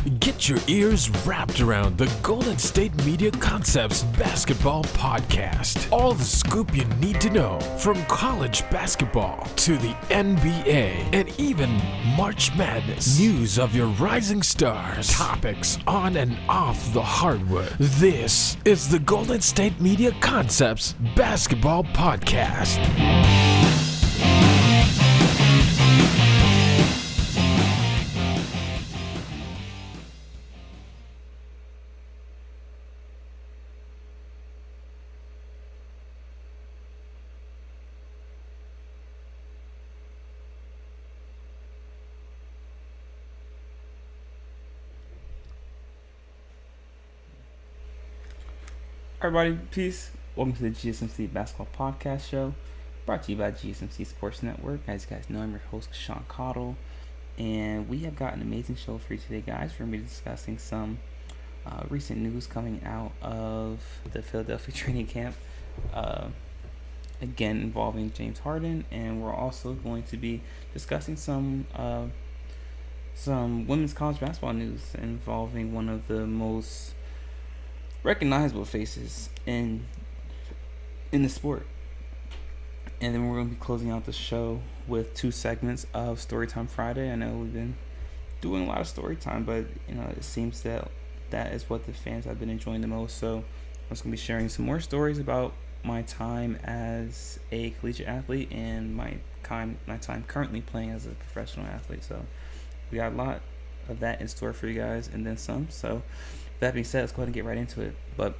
Get your ears wrapped around the Golden State Media Concepts Basketball Podcast. All the scoop you need to know, from college basketball to the NBA and even March Madness. News of your rising stars, topics on and off the hardwood. This is the Golden State Media Concepts Basketball Podcast. Everybody, peace. Welcome to the GSMC Basketball Podcast Show, brought to you by GSMC Sports Network. As you guys know, I'm your host, Sean Cottle, and we have got an amazing show for you today, guys. We're going to be discussing some recent news coming out of the Philadelphia training camp, again involving James Harden, and we're also going to be discussing some women's college basketball news involving one of the most recognizable faces in the sport. And then we're going to be closing out the show with two segments of Storytime Friday. I know we've been doing a lot of Storytime, but it seems that is what the fans have been enjoying the most. So I'm just going to be sharing some more stories about my time as a collegiate athlete and my time currently playing as a professional athlete. So we got a lot of that in store for you guys, and then some. So that being said, let's go ahead and get right into it. But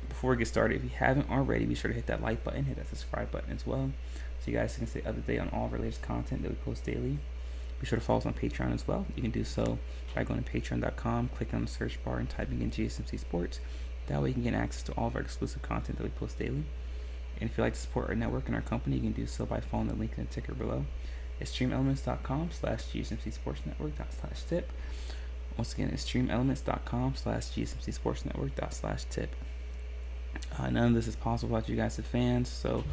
before we get started, if you haven't already, be sure to hit that like button, hit that subscribe button as well, so you guys can stay up to date on all of our latest content that we post daily. Be sure to follow us on Patreon as well. You can do so by going to patreon.com, clicking on the search bar, and typing in GSMC Sports. That way you can get access to all of our exclusive content that we post daily. And if you'd like to support our network and our company, you can do so by following the link in the ticker below. It's streamelements.com/GSMC Sports Network./tip. Once again, it's streamelements.com/GSMC Sports Network./tip. None of this is possible without you guys, the fans. So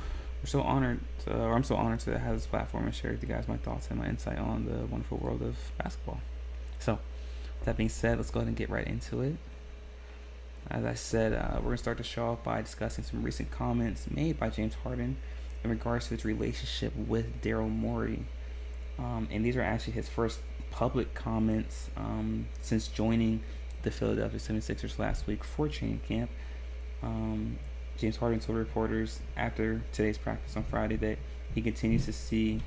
I'm so honored to have this platform and share with you guys my thoughts and my insight on the wonderful world of basketball. So, with that being said, let's go ahead and get right into it. As I said, we're going to start the show off by discussing some recent comments made by James Harden in regards to his relationship with Daryl Morey. And these are actually his first public comments since joining the Philadelphia 76ers last week for training camp. James Harden told reporters after today's practice on Friday that he continues to see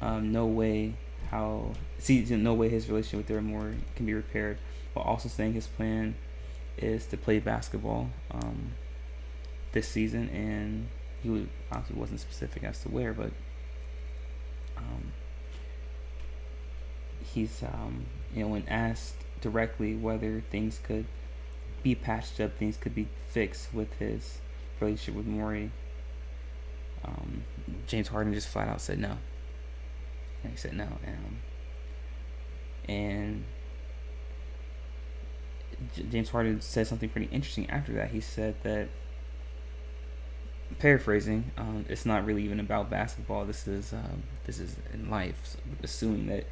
no way his relationship with Daryl Morey can be repaired, while also saying his plan is to play basketball this season, and he obviously wasn't specific as to where, but he's when asked directly whether things could be patched up, things could be fixed with his relationship with Morey, James Harden just flat out said no. And he said no, and James Harden said something pretty interesting after that. He said that, paraphrasing, it's not really even about basketball. This is in life, so assuming that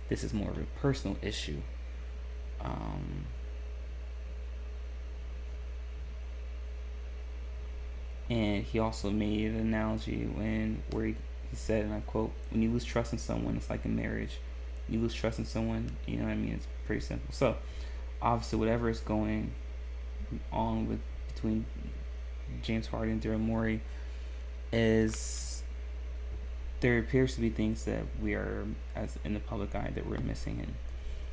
this is more of a personal issue. And he also made an analogy where he said, and I quote, "When you lose trust in someone, it's like a marriage. You lose trust in someone, you know what I mean? It's pretty simple." So, obviously, whatever is going on between James Harden and Daryl Morey there appears to be things that we are, as in the public eye, that we're missing, and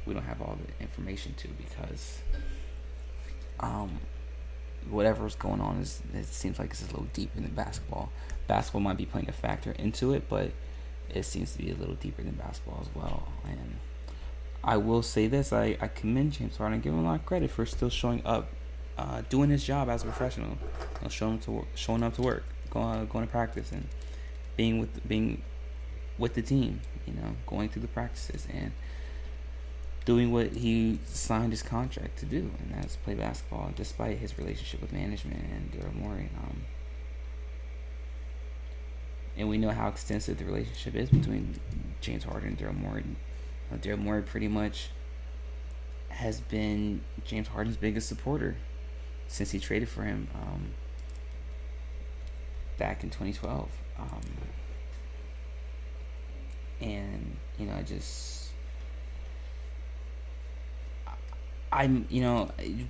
we don't have all the information to, because whatever's going on it seems like it's a little deeper than basketball. Basketball might be playing a factor into it, but it seems to be a little deeper than basketball as well. And I will say this, I commend James Harden and give him a lot of credit for still showing up, doing his job as a professional, showing up to work, going to practice, and being with the team, going through the practices and doing what he signed his contract to do, and that's play basketball, despite his relationship with management and Daryl Morey. And we know how extensive the relationship is between James Harden and Daryl Morey. Daryl Morey pretty much has been James Harden's biggest supporter since he traded for him back in 2012. And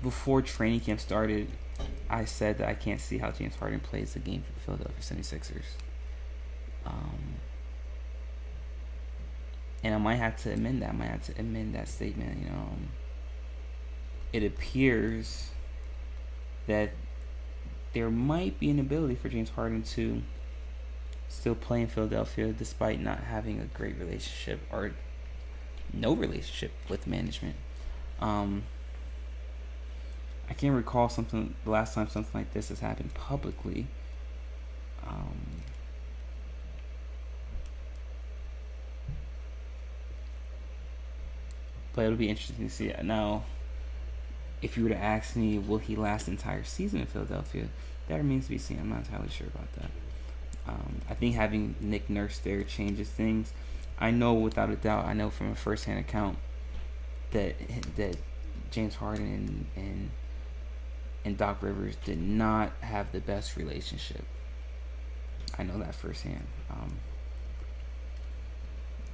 before training camp started, I said that I can't see how James Harden plays the game for the Philadelphia 76ers. And I might have to amend that. I might have to amend that statement. It appears that there might be an ability for James Harden to still play in Philadelphia despite not having a great relationship or no relationship with management. I can't recall the last time something like this has happened publicly. But it'll be interesting to see. Now, if you were to ask me, will he last the entire season in Philadelphia? That remains to be seen. I'm not entirely sure about that. I think having Nick Nurse there changes things. I know without a doubt, I know from a first-hand account that James Harden and Doc Rivers did not have the best relationship. I know that firsthand.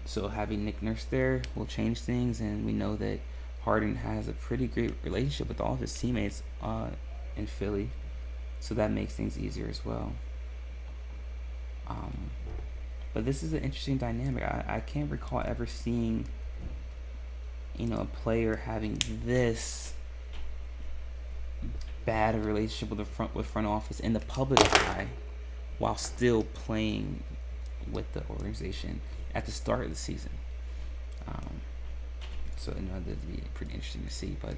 So having Nick Nurse there will change things, and we know that Harden has a pretty great relationship with all of his teammates in Philly, so that makes things easier as well. But this is an interesting dynamic. I can't recall ever seeing, a player having this bad a relationship with front office in the public eye while still playing with the organization at the start of the season. So that'd be pretty interesting to see. But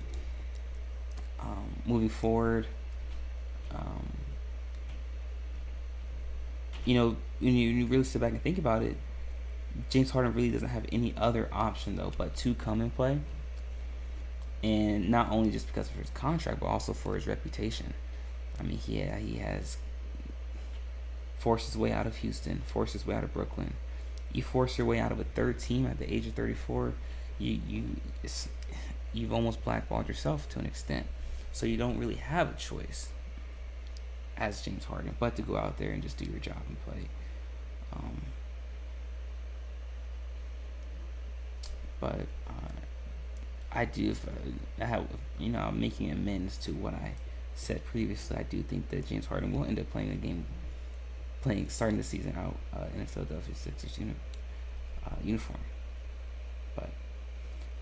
moving forward, when you really sit back and think about it, James Harden really doesn't have any other option though but to come and play. And not only just because of his contract, but also for his reputation. I mean, he has forced his way out of Houston, forced his way out of Brooklyn. You force your way out of a third team at the age of 34, you've almost blackballed yourself to an extent. So you don't really have a choice as James Harden but to go out there and just do your job and play. But I do, I'm making amends to what I said previously. I do think that James Harden will end up playing a game, starting the season out in a Philadelphia Sixers uniform. But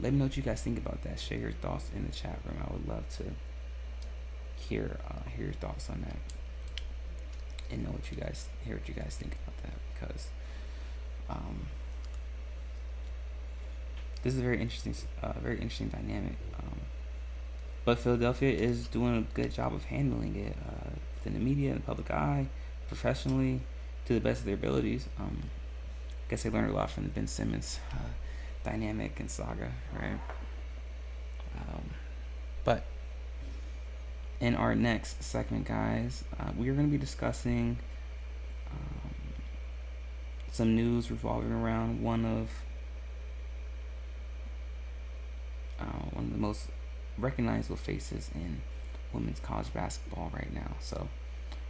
let me know what you guys think about that. Share your thoughts in the chat room. I would love to hear your thoughts on that and hear what you guys think about that, because this is a very interesting dynamic. But Philadelphia is doing a good job of handling it within the media and the public eye, professionally, to the best of their abilities. I guess they learned a lot from the Ben Simmons dynamic and saga, right? But in our next segment, guys, we are going to be discussing some news revolving around one of the most recognizable faces in women's college basketball right now. So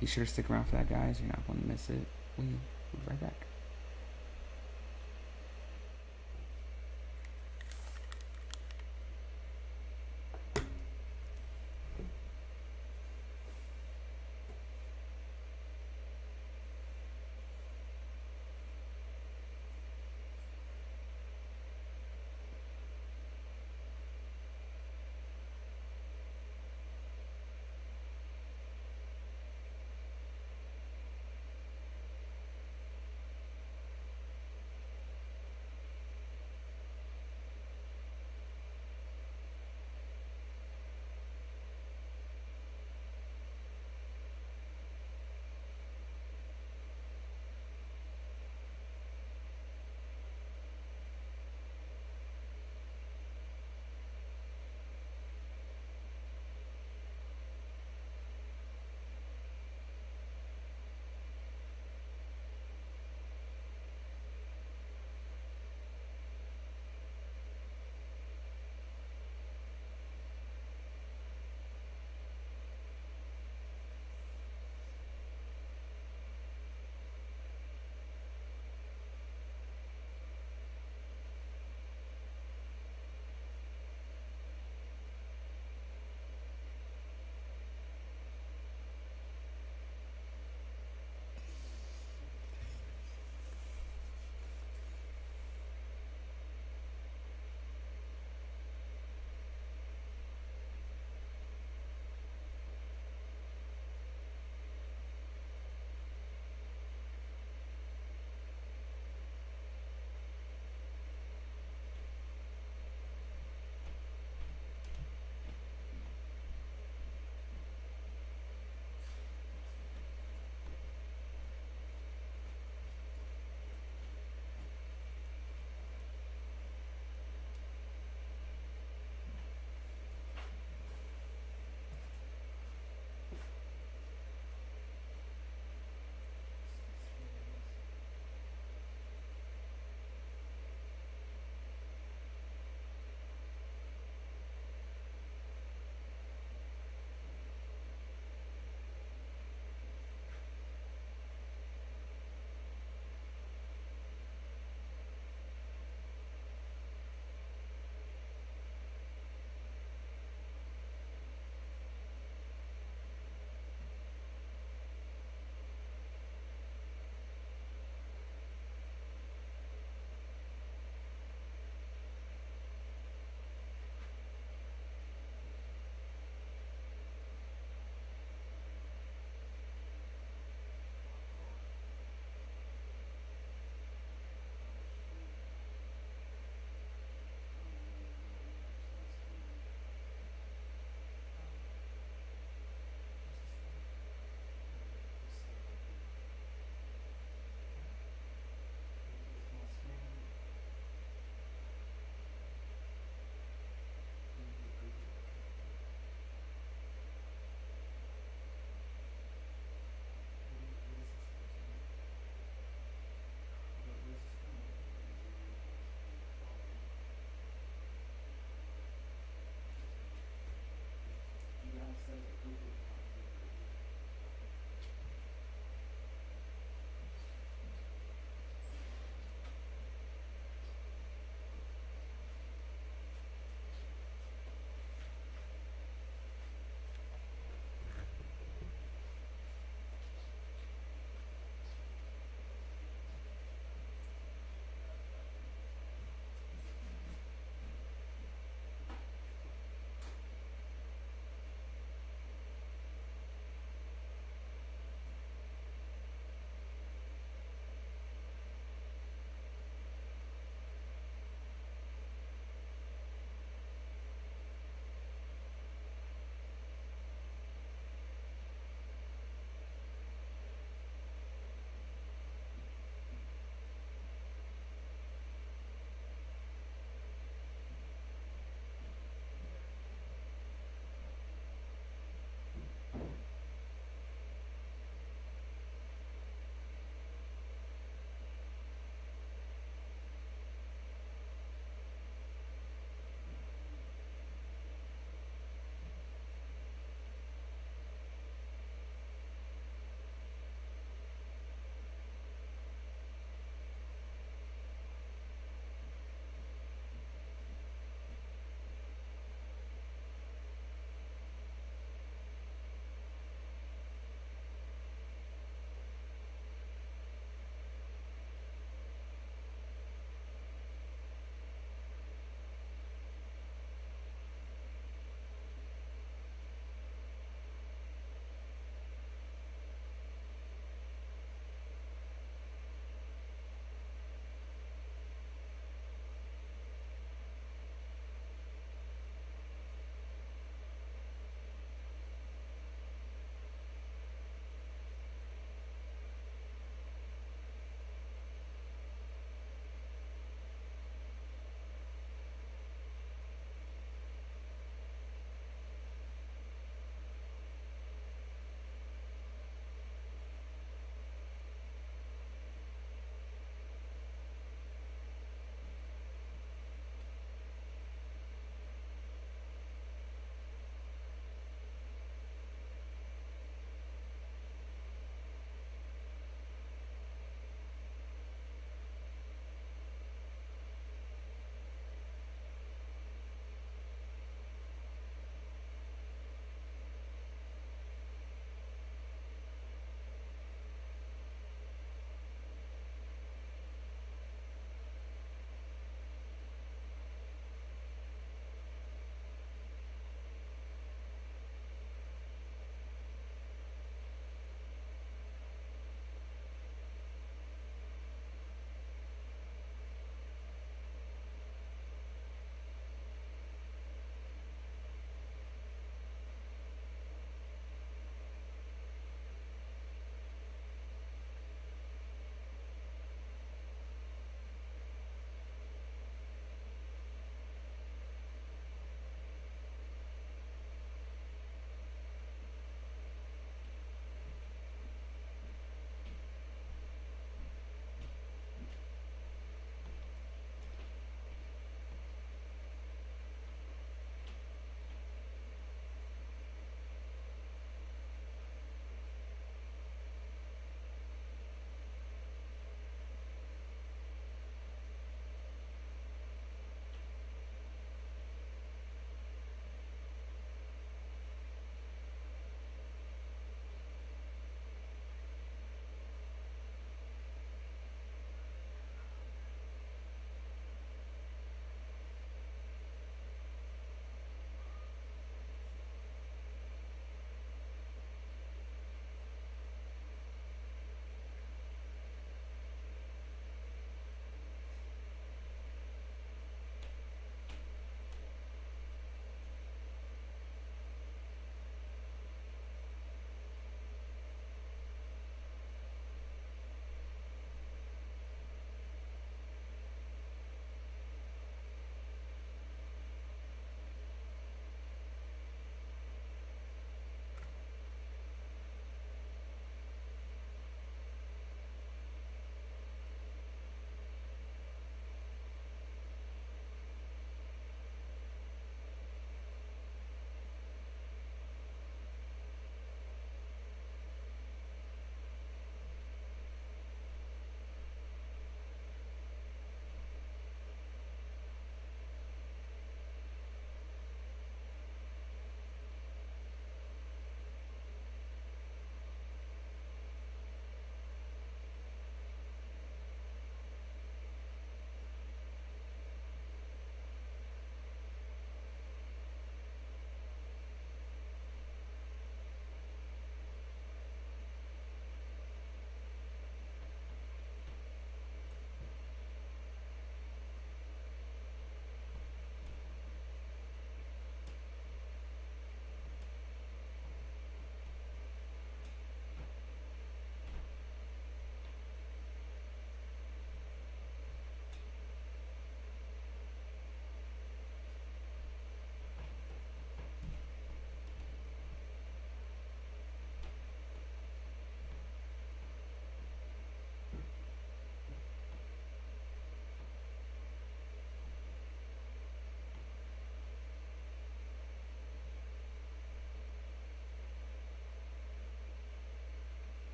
be sure to stick around for that, guys. You're not going to miss it. We'll be right back.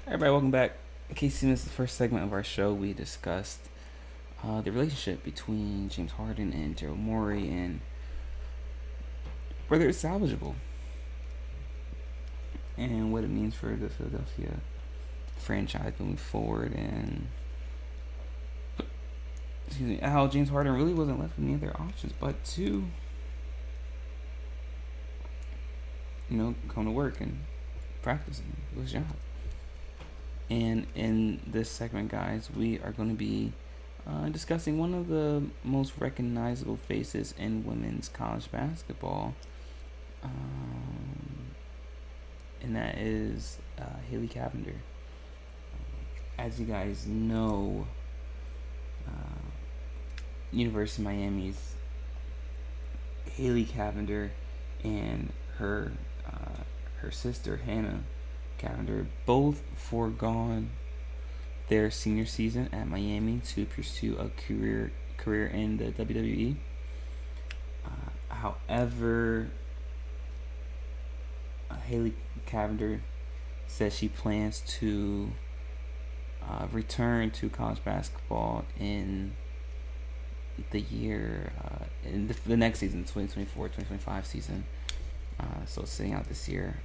Everybody, welcome back. In case you missed the first segment of our show, we discussed the relationship between James Harden and Daryl Morey and whether it's salvageable and what it means for the Philadelphia franchise moving forward, and how James Harden really wasn't left with any other options but to, come to work and practice and do his job. And in this segment, guys, we are going to be discussing one of the most recognizable faces in women's college basketball, and that is Haley Cavender. As you guys know, University of Miami's Haley Cavender and her sister Hannah Cavender both foregone their senior season at Miami to pursue a career in the WWE. However, Haley Cavender says she plans to return to college basketball in the year in the next season, 2024-2025 season. So sitting out this year.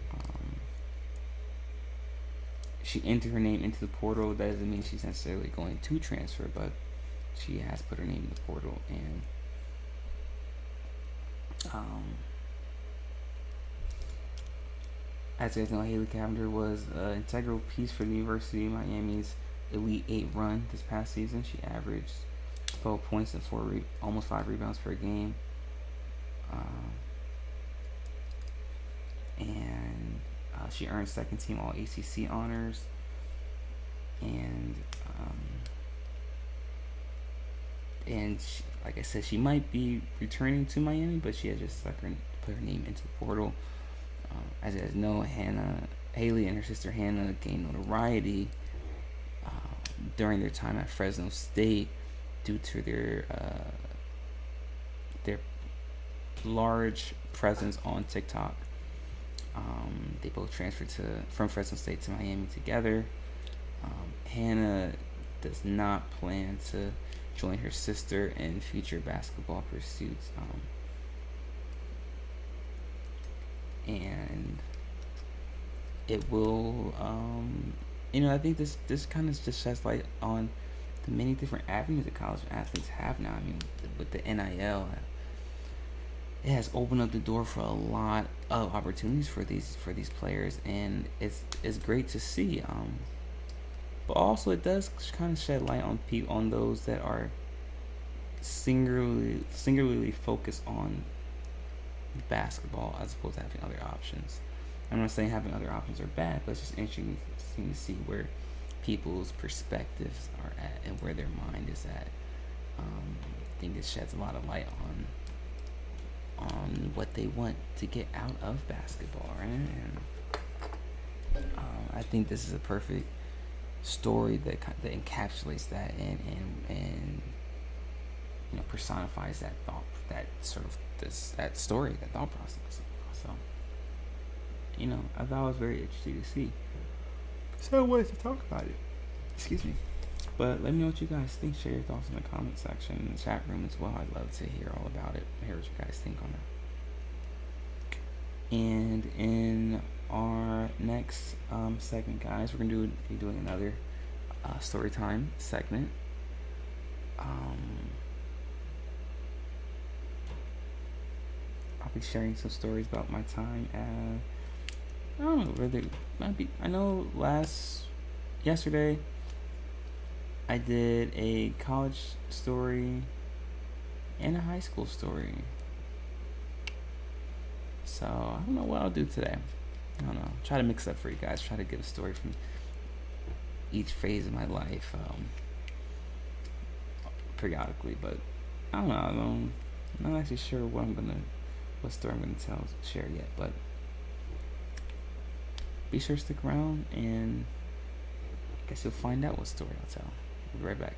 She entered her name into the portal. That doesn't mean she's necessarily going to transfer, but she has put her name in the portal. And as you guys know, Haley Cavender was an integral piece for the University of Miami's Elite 8 run this past season. She averaged 12 points and almost 5 rebounds per game. And she earned second team All ACC honors, and she, like I said, she might be returning to Miami, but she had just put her name into the portal. As you guys know, Haley and her sister Hannah gained notoriety during their time at Fresno State due to their large presence on TikTok. They both transferred from Fresno State to Miami together. Hannah does not plan to join her sister in future basketball pursuits. And it will, I think this kind of just sheds light on the many different avenues that college athletes have now. I mean, with the NIL, it has opened up the door for a lot of opportunities for these players, and it's great to see. But also it does kind of shed light on those that are singularly focused on basketball as opposed to having other options. I'm not saying having other options are bad, but it's just interesting to see where people's perspectives are at and where their mind is at. I think it sheds a lot of light on what they want to get out of basketball, right? And I think this is a perfect story that encapsulates that and personifies that thought, that story, that thought process. So, I thought it was very interesting to see. So I wanted to talk about it. Excuse me. But let me know what you guys think. Share your thoughts in the comment section, in the chat room as well. I'd love to hear all about it. Hear what you guys think on that. And in our next segment, guys, we're going to be doing another story time segment. I'll be sharing some stories about my time at, I don't know, whether it might be, I know yesterday I did a college story and a high school story. So I don't know what I'll do today. I don't know. Try to mix it up for you guys. Try to give a story from each phase of my life periodically. But I don't know. I'm not actually sure what story I'm gonna share yet. But be sure to stick around, and I guess you'll find out what story I'll tell. We'll be right back.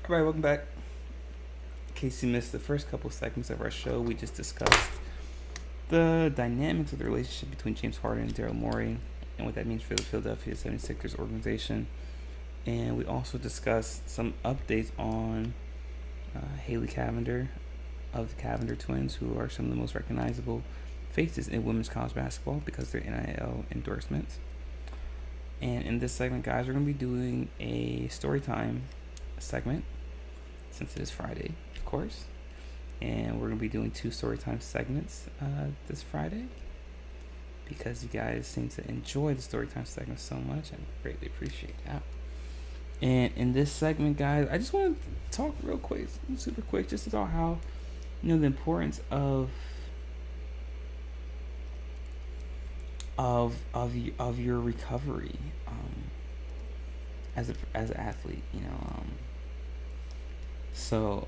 Alright, welcome back. In case you missed the first couple segments of our show, we just discussed the dynamics of the relationship between James Harden and Daryl Morey and what that means for the Philadelphia 76ers organization. And we also discussed some updates on Haley Cavender of the Cavender twins, who are some of the most recognizable faces in women's college basketball because of their NIL endorsements. And in this segment, guys, we're going to be doing a story time segment, since it is Friday, of course. And we're going to be doing 2 story time segments this Friday, because you guys seem to enjoy the story time segment so much. I greatly appreciate that. And in this segment, guys, I just want to talk real quick, super quick, just about how, the importance of your recovery as an athlete. So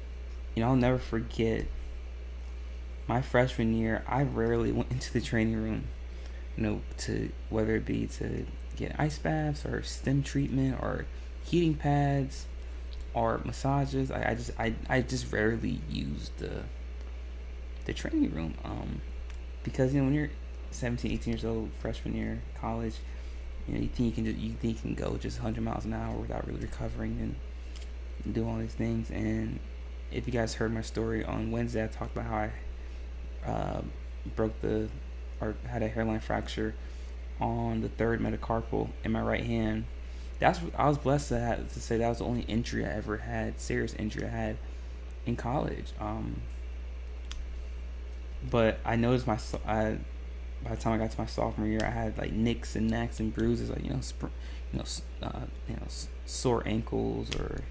I'll never forget my freshman year. I rarely went into the training room, to whether it be to get ice baths or stem treatment or heating pads or massages. I just rarely used the training room because when you're 17, 18 years old, freshman year, college, you think you can go just 100 miles an hour without really recovering and do all these things. And if you guys heard my story on Wednesday, I talked about how I had a hairline fracture on the 3rd metacarpal in my right hand. I was blessed to say that was the only injury I ever had, serious injury I had in college. But I noticed by the time I got to my sophomore year, I had like nicks and knacks and bruises, like sore ankles or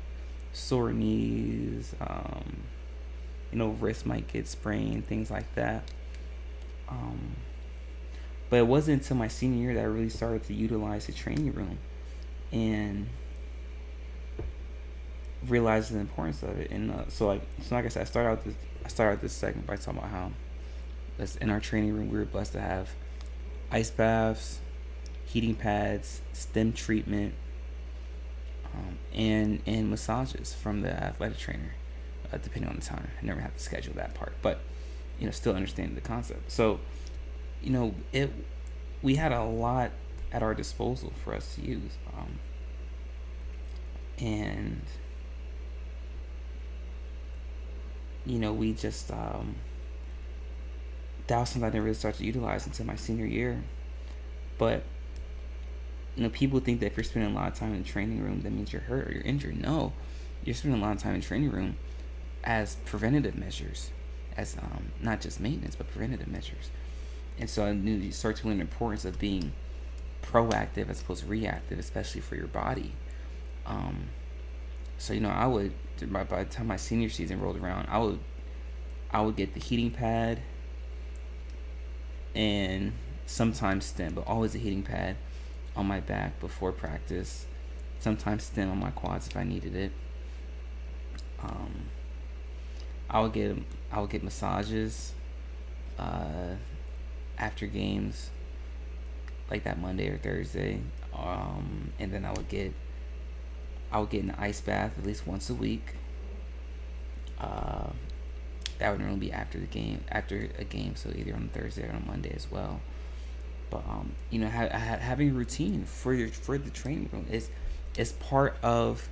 sore knees. Wrist might get sprained, things like that. But it wasn't until my senior year that I really started to utilize the training room and realized the importance of it. And so like I said, I started out this segment by talking about how in our training room we were blessed to have ice baths, heating pads, stem treatment, and massages from the athletic trainer, depending on the time. I never had to schedule that part, but still understanding the concept. So we had a lot at our disposal for us to use, and we just that was something I didn't really start to utilize until my senior year. But people think that if you're spending a lot of time in the training room, that means you're hurt or you're injured. No, you're spending a lot of time in the training room as preventative measures, as not just maintenance, but preventative measures. And so I knew you start to learn the importance of being proactive as opposed to reactive, especially for your body. So I would, by the time my senior season rolled around, I would get the heating pad and sometimes stem, but always a heating pad on my back before practice. Sometimes stem on my quads if I needed it. I would get massages after games, like that Monday or Thursday, and then I would get an ice bath at least once a week. That would normally be after a game, so either on Thursday or on Monday as well. But having a routine for the training room is part of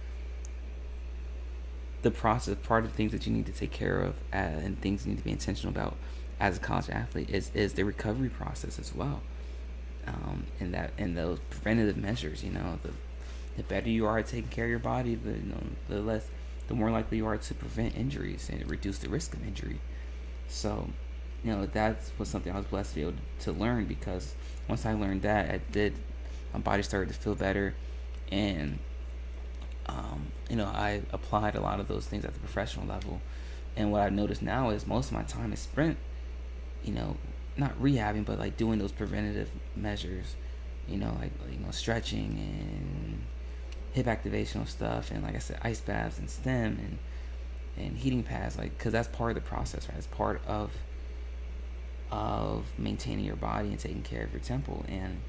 the process, part of the things that you need to take care of, and things you need to be intentional about as a college athlete is the recovery process as well. And those preventative measures, the better you are at taking care of your body, the more likely you are to prevent injuries and reduce the risk of injury. So, that was something I was blessed to be able to learn, because once I learned that, my body started to feel better, and I applied a lot of those things at the professional level. And what I've noticed now is most of my time is spent, not rehabbing, but like doing those preventative measures, stretching and hip activational stuff, and like I said, ice baths and stem and heating pads, because that's part of the process, right? It's part of maintaining your body and taking care of your temple. And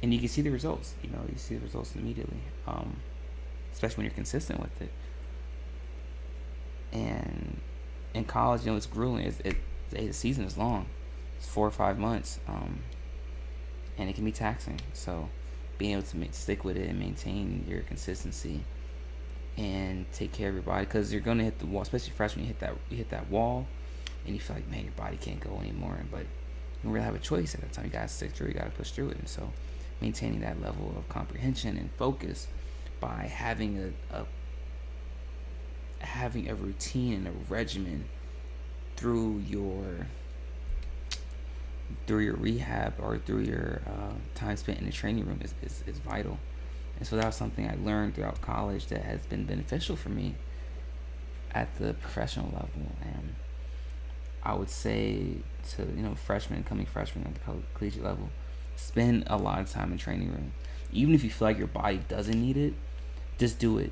and you can see the results. You see the results immediately, especially when you're consistent with it. And in college, it's grueling. The season is long. It's 4 or 5 months, and it can be taxing. So being able to stick with it and maintain your consistency and take care of your body, because you're gonna hit the wall, especially freshman. You hit that wall, and you feel like, man, your body can't go anymore. But you don't really have a choice at that time. You gotta stick through. You gotta push through it. And so maintaining that level of comprehension and focus by having a routine and a regimen through your rehab or through your time spent in the training room is vital. And so that was something I learned throughout college that has been beneficial for me at the professional level. And I would say to freshmen at the collegiate level, spend a lot of time in training room. Even if you feel like your body doesn't need it, just do it.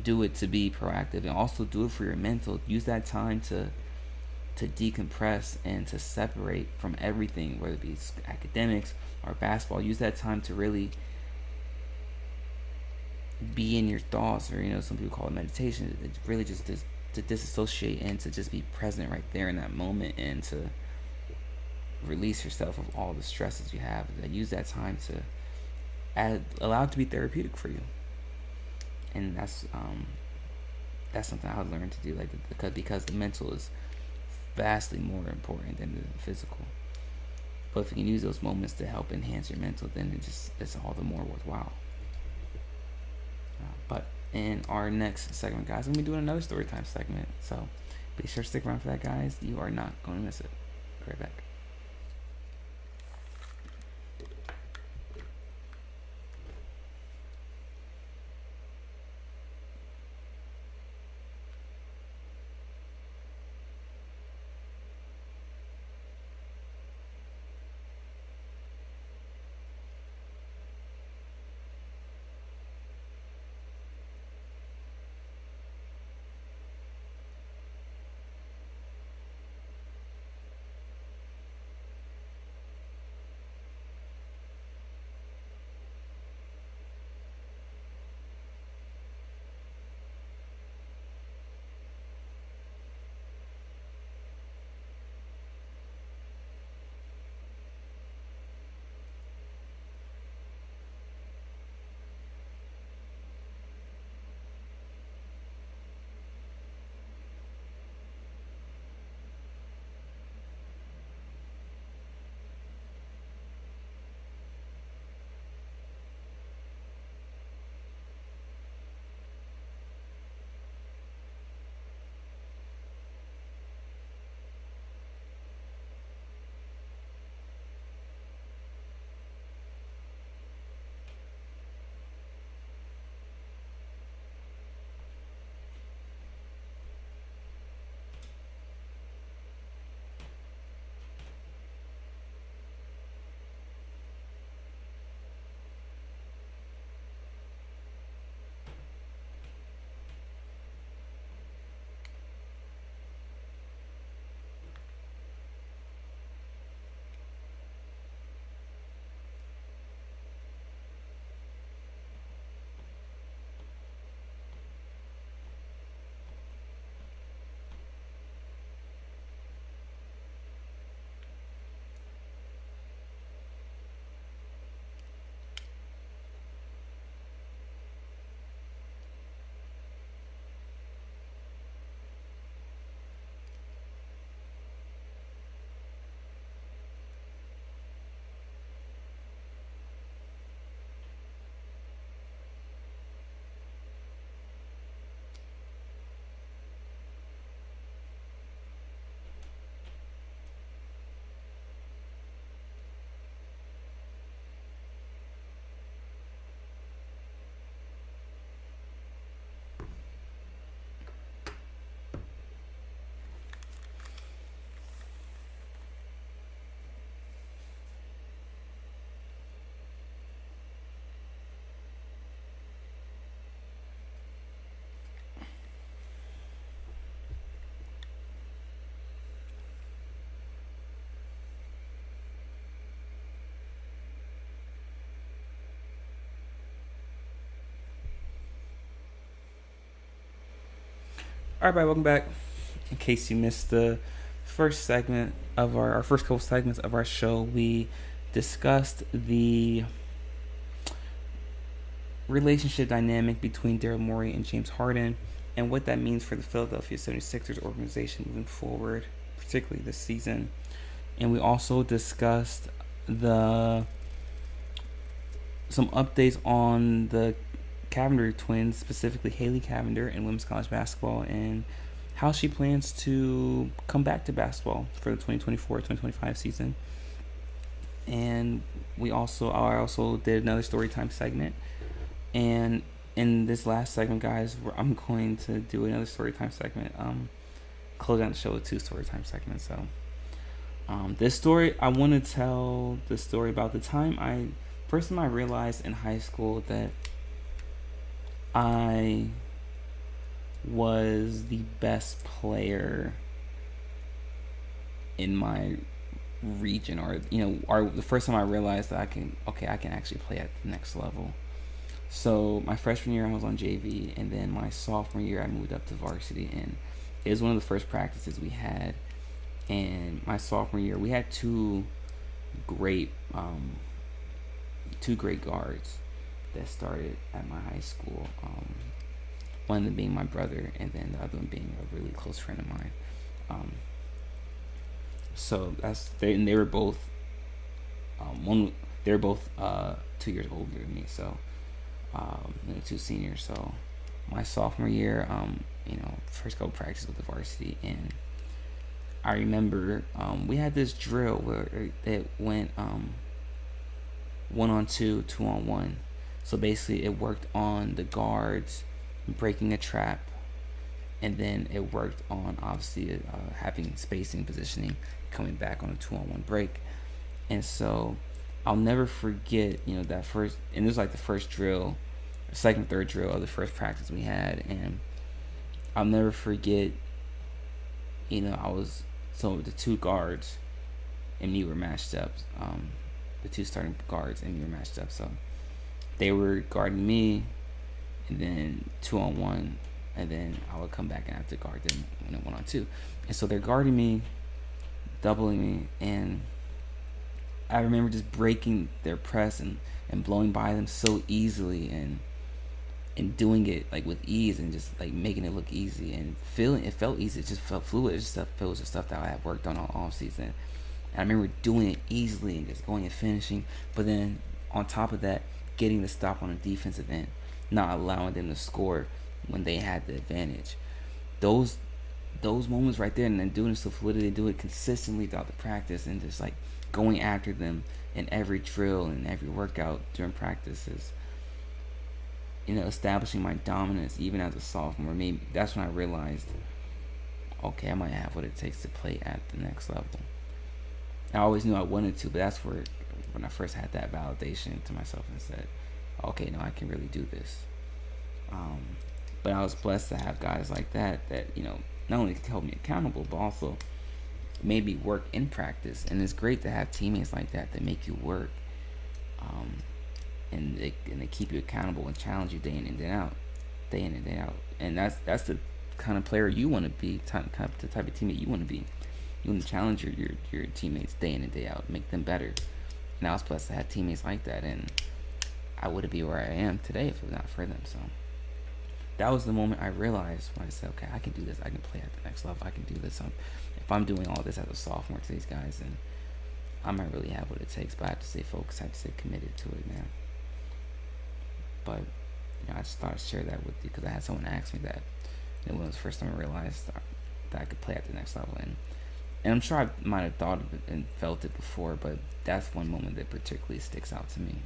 Do it to be proactive, and also do it for your mental. Use that time to decompress and to separate from everything, whether it be academics or basketball. Use that time to really be in your thoughts, or some people call it meditation. It's really just to disassociate and to just be present right there in that moment, and to release yourself of all the stresses you have. Use that time to allow it to be therapeutic for you. And that's something I learned to do, because the mental is vastly more important than the physical. But if you can use those moments to help enhance your mental, then it's all the more worthwhile. But in our next segment, guys, I'm gonna be doing another story time segment. So be sure to stick around for that, guys. You are not going to miss it. Be right back. Everybody, welcome back. In case you missed the first segment of our first couple segments of our show, we discussed the relationship dynamic between Daryl Morey and James Harden and what that means for the Philadelphia 76ers organization moving forward, particularly this season. And we also discussed some updates on the Cavender twins, specifically Haley Cavender in women's college basketball, and how she plans to come back to basketball for the 2024-2025 season. And I also did another storytime segment. And in this last segment, guys, I'm going to do another storytime segment. Close out the show with 2 storytime segments. So, this story, I want to tell the story about the first time I realized in high school that I was the best player in my region, or the first time I realized that I can actually play at the next level. So my freshman year I was on JV, and then my sophomore year I moved up to varsity, and it was one of the first practices we had. And my sophomore year we had two great guards that started at my high school. One of them being my brother, and then the other one being a really close friend of mine. So they were both 2 years older than me. So 2 seniors. So my sophomore year, first couple practices with the varsity, and I remember we had this drill where it went 1-on-2, 2-on-1. So basically it worked on the guards breaking a trap, and then it worked on obviously having spacing, positioning, coming back on a 2-on-1 break. And so I'll never forget, that first, and it was like the first drill, second, third drill of the first practice we had, and I'll never forget, the 2 guards and me were matched up, the 2 starting guards and me were matched up, so they were guarding me, and then 2-on-1, and then I would come back and have to guard them when it 1-on-2. And so they're guarding me, doubling me, and I remember just breaking their press and blowing by them so easily, and doing it like with ease, and just like making it look easy, and it felt easy. It just felt fluid. It was just stuff that I had worked on all off season. And I remember doing it easily and just going and finishing. But then on top of that, getting the stop on the defensive end, not allowing them to score when they had the advantage. Those moments right there, and then doing it so fluidly, do it consistently throughout the practice, and just like going after them in every drill and every workout during practices. Establishing my dominance even as a sophomore. Maybe that's when I realized, okay, I might have what it takes to play at the next level. I always knew I wanted to, but that's when I first had that validation to myself and said, okay, no, I can really do this. But I was blessed to have guys like that not only help me accountable, but also made me work in practice. And it's great to have teammates like that make you work. And they keep you accountable and challenge you day in and day out. And that's the kind of player you want to be, the type of teammate you want to be. You want to challenge your teammates day in and day out, make them better. And I was blessed to have teammates like that, and I wouldn't be where I am today if it was not for them. So that was the moment I realized when I said, okay, I can do this. I can play at the next level. I can do this. If I'm doing all this as a sophomore to these guys, then I might really have what it takes. But I have to stay focused. I have to stay committed to it, man. But I just thought I'd share that with you because I had someone ask me that. When it was the first time I realized that I could play at the next level. And I'm sure I might have thought of it and felt it before, but that's one moment that particularly sticks out to me.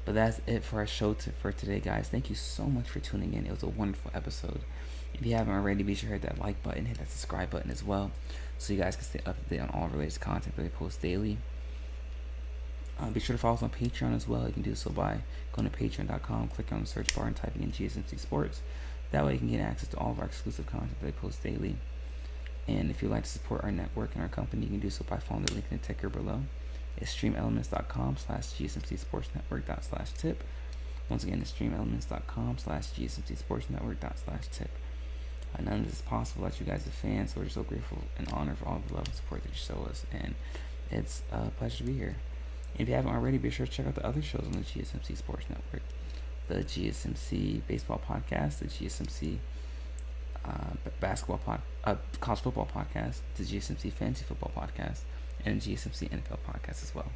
But that's it for our show for today, guys. Thank you so much for tuning in. It was a wonderful episode. If you haven't already, be sure to hit that like button, hit that subscribe button as well, so you guys can stay up to date on all related content that we post daily. Be sure to follow us on Patreon as well. You can do so by going to patreon.com, clicking on the search bar, and typing in GSMC Sports. That way you can get access to all of our exclusive content that we post daily. And if you'd like to support our network and our company, you can do so by following the link in the ticker below. It's streamelements.com/GSMC Sports Network/tip. Once again, it's streamelements.com/GSMC Sports Network./tip. None of this is possible without you guys as fans, so we're so grateful and honored for all the love and support that you show us, and it's a pleasure to be here. And if you haven't already, be sure to check out the other shows on the GSMC Sports Network. The GSMC Baseball Podcast, the GSMC College Football Podcast, the GSMC Fantasy Football Podcast, and the GSMC NFL Podcast as well.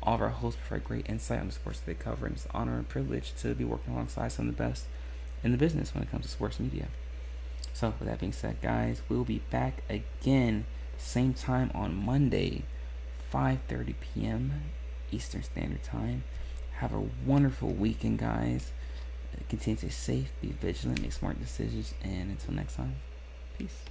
All of our hosts provide great insight on the sports that they cover, and it's an honor and privilege to be working alongside some of the best in the business when it comes to sports media. So with that being said, guys, we'll be back again same time on Monday, 5:30 p.m. Eastern Standard Time. Have a wonderful weekend, guys. Continue to stay safe, be vigilant, make smart decisions, and until next time, peace.